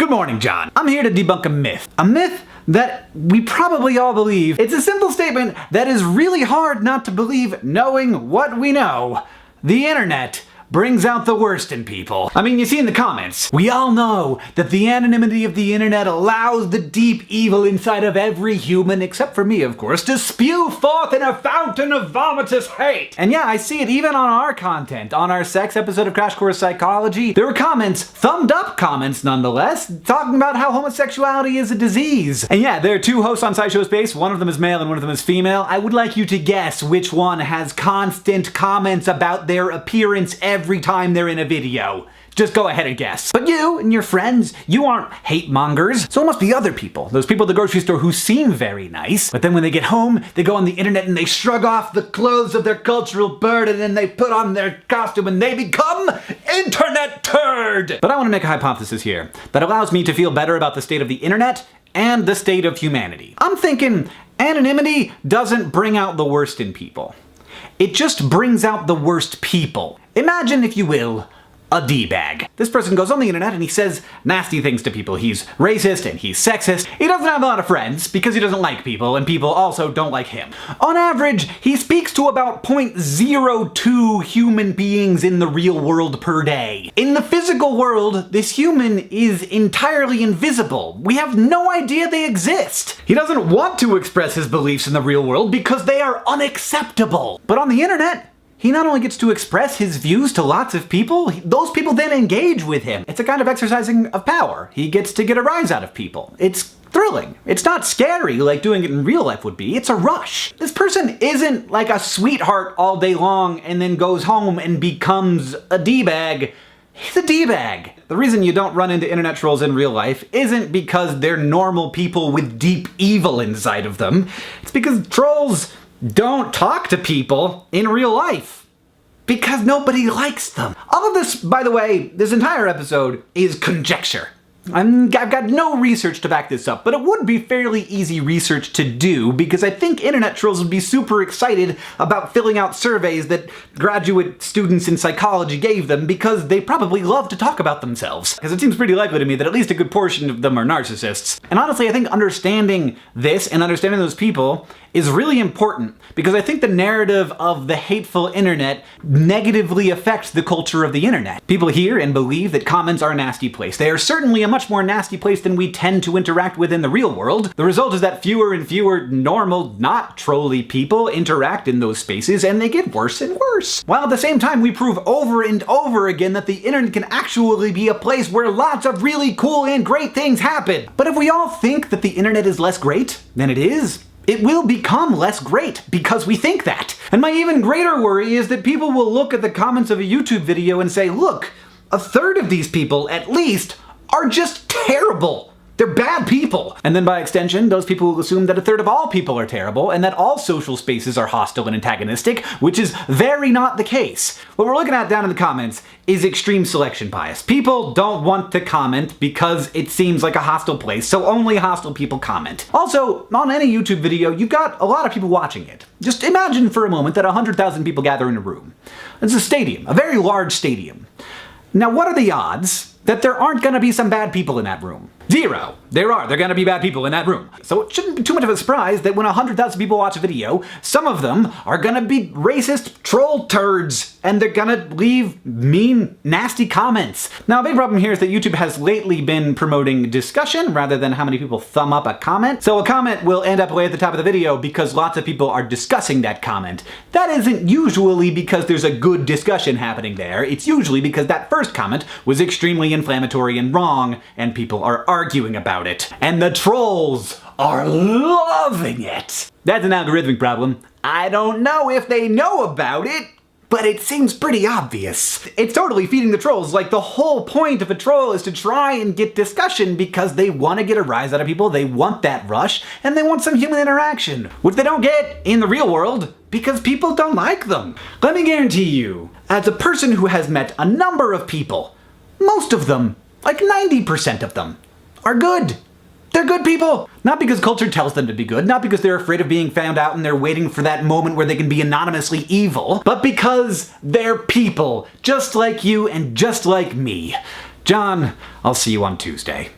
Good morning, John. I'm here to debunk a myth. A myth that we probably all believe. It's a simple statement that is really hard not to believe knowing what we know. The internet brings out the worst in people. I mean, you see in the comments. We all know that the anonymity of the internet allows the deep evil inside of every human, except for me, of course, to spew forth in a fountain of vomitous hate. And yeah, I see it even on our content. On our sex episode of Crash Course Psychology, there were comments, thumbed up comments nonetheless, talking about how homosexuality is a disease. And yeah, there are two hosts on SciShow Space. One of them is male and one of them is female. I would like you to guess which one has constant comments about their appearance every time they're in a video. Just go ahead and guess. But you and your friends, you aren't hate mongers. So it must be other people. Those people at the grocery store who seem very nice, but then when they get home, they go on the internet and they shrug off the clothes of their cultural burden and they put on their costume and they become internet turd. But I want to make a hypothesis here that allows me to feel better about the state of the internet and the state of humanity. I'm thinking anonymity doesn't bring out the worst in people. It just brings out the worst people. Imagine, if you will, a D-bag. This person goes on the internet and he says nasty things to people. He's racist and he's sexist. He doesn't have a lot of friends because he doesn't like people, and people also don't like him. On average, he speaks to about 0.02 human beings in the real world per day. In the physical world, this human is entirely invisible. We have no idea they exist. He doesn't want to express his beliefs in the real world because they are unacceptable. But on the internet, he not only gets to express his views to lots of people, those people then engage with him. It's a kind of exercising of power. He gets to get a rise out of people. It's thrilling. It's not scary like doing it in real life would be. It's a rush. This person isn't like a sweetheart all day long and then goes home and becomes a D-bag. He's a D-bag. The reason you don't run into internet trolls in real life isn't because they're normal people with deep evil inside of them. It's because trolls don't talk to people in real life. Because nobody likes them. All of this, by the way, this entire episode is conjecture. I've got no research to back this up, but it would be fairly easy research to do because I think internet trolls would be super excited about filling out surveys that graduate students in psychology gave them because they probably love to talk about themselves. Because it seems pretty likely to me that at least a good portion of them are narcissists. And honestly, I think understanding this and understanding those people is really important because I think the narrative of the hateful internet negatively affects the culture of the internet. People hear and believe that comments are a nasty place. They are certainly a much more nasty place than we tend to interact with in the real world. The result is that fewer and fewer normal, not trolly people interact in those spaces, and they get worse and worse. While at the same time, we prove over and over again that the internet can actually be a place where lots of really cool and great things happen. But if we all think that the internet is less great than it is, it will become less great because we think that. And my even greater worry is that people will look at the comments of a YouTube video and say, look, a third of these people, at least, are just terrible. They're bad people. And then by extension, those people will assume that a third of all people are terrible and that all social spaces are hostile and antagonistic, which is very not the case. What we're looking at down in the comments is extreme selection bias. People don't want to comment because it seems like a hostile place, so only hostile people comment. Also, on any YouTube video, you've got a lot of people watching it. Just imagine for a moment that 100,000 people gather in a room. It's a stadium, a very large stadium. Now, what are the odds that there aren't gonna be some bad people in that room? Zero. They're gonna be bad people in that room. So it shouldn't be too much of a surprise that when 100,000 people watch a video, some of them are gonna be racist troll turds, and they're gonna leave mean, nasty comments. Now, a big problem here is that YouTube has lately been promoting discussion rather than how many people thumb up a comment. So a comment will end up way at the top of the video because lots of people are discussing that comment. That isn't usually because there's a good discussion happening there. It's usually because that first comment was extremely inflammatory and wrong, and people are arguing about it. And the trolls are loving it. That's an algorithmic problem. I don't know if they know about it, but it seems pretty obvious. It's totally feeding the trolls. Like, the whole point of a troll is to try and get discussion because they want to get a rise out of people, they want that rush, and they want some human interaction, which they don't get in the real world because people don't like them. Let me guarantee you, as a person who has met a number of people, most of them, like 90% of them, are good. They're good people. Not because culture tells them to be good, not because they're afraid of being found out and they're waiting for that moment where they can be anonymously evil, but because they're people, just like you and just like me. John, I'll see you on Tuesday.